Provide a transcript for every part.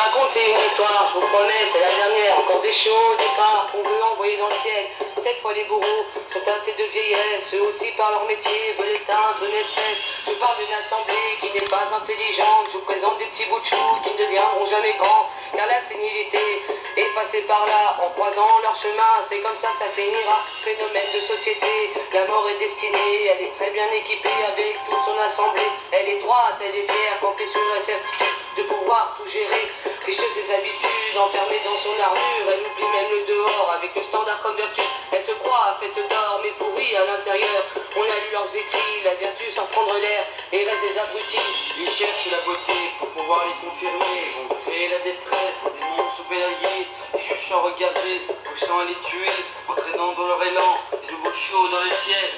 raconter une histoire, je vous promets, c'est la dernière. Encore des choses, des parts qu'on veut envoyer dans le ciel. Cette fois les bourreaux sont teintés de vieillesse. Eux aussi par leur métier veulent éteindre une espèce. Je parle d'une assemblée qui n'est pas intelligente. Je vous présente des petits bouts de chou qui ne deviendront jamais grands. Car la sénilité est passée par là en croisant leur chemin. C'est comme ça que ça finira. Phénomène de société, la mort est destinée. Elle est très bien équipée avec toute son assemblée. Elle est droite, elle est fière, campée sur la certitude de pouvoir tout gérer. Riche de ses habitudes, enfermée dans son armure. Elle oublie même le dehors avec le standard comme vertu. Elle se croit faite d'or mais pourrie à l'intérieur. On a lu leurs écrits, la vertu sans prendre l'air. Et reste des abrutis. Ils cherchent la beauté pour pouvoir les confirmer. Vont créer la détresse des monstres pélagiers. Les juges sans regarder, poussant à les tuer, entraînant dans leur élan des nouveaux chauds dans le ciel.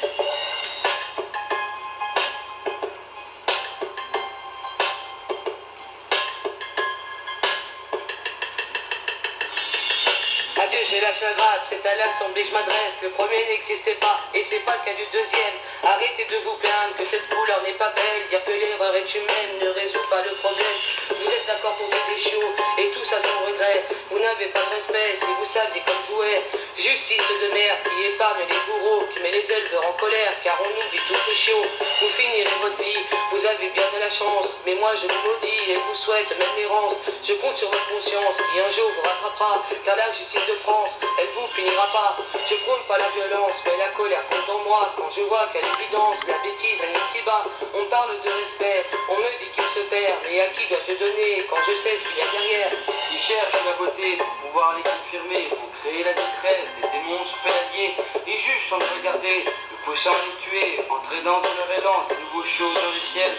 Adieu, j'ai la chagrade, c'est à l'assemblée que je m'adresse. Le premier n'existait pas, et c'est pas le cas du deuxième. Arrêtez de vous plaindre que cette couleur n'est pas belle. Dire que l'erreur est humaine ne résout pas le problème. Vous êtes d'accord pour des chiots, et tout ça sans regret. Vous n'avez pas de respect si vous saviez comme jouer. Justice de merde qui épargne les bourreaux, qui met les éleveurs en colère, car on oublie tous ces chiots. Vous finirez votre vie, vous avez bien de la chance. Mais moi je vous maudis et vous souhaite même l'errance. Je compte sur votre conscience qui un jour vous rattrapera, car la justice de France, elle vous punira pas. Je prône pas la violence, mais la colère compte en moi. Quand je vois qu'à l'évidence, la bêtise elle est si bas. On parle de respect, on me dit qu'il se perd. Mais à qui dois-je donner quand je sais ce qu'il y a derrière? Ils cherchent la beauté pour pouvoir les confirmer. Vont créer la détresse des démons pélagiers. Les juges sans le regarder, le poussant à les tuer, entraînant dans leur élan de nouveaux chauds dans le ciel.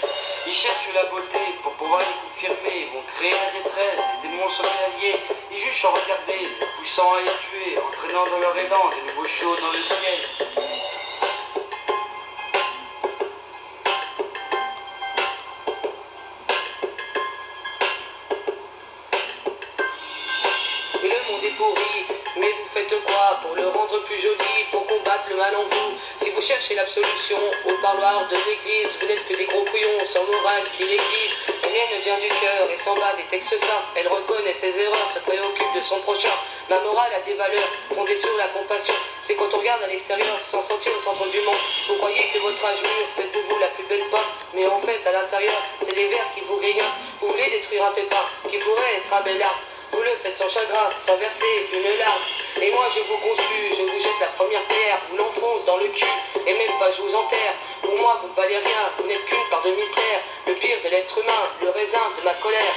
Ils cherchent la beauté pour pouvoir les confirmer. Vont créer la détresse des démons pélagiers. Les juges sans regarder, le poussant à les tuer, entraînant dans leur élan de nouveaux chauds dans le ciel. Et le monde est pourri, mais vous faites quoi pour le rendre plus joli, pour combattre le mal en vous? Si vous cherchez l'absolution au parloir de l'église, vous n'êtes que des gros couillons sans morale qui l'aiguisent. La mienne vient du cœur et s'en bat des textes saints. Elle reconnaît ses erreurs, se préoccupe de son prochain. Ma morale a des valeurs fondées sur la compassion. C'est quand on regarde à l'extérieur sans sentir au centre du monde. Vous croyez que votre âge mûr fait de vous la plus belle pomme, mais en fait à l'intérieur c'est les vers qui vous grillent. Vous voulez détruire un pépin qui pourrait être un bel arbre. Vous le faites sans chagrin, sans verser une larme. Et moi je vous conspue, je vous jette la première pierre, vous l'enfonce dans le cul, et même pas je vous enterre. Pour moi vous ne valez rien, vous n'êtes qu'une part de mystère, le pire de l'être humain, le raisin de ma colère.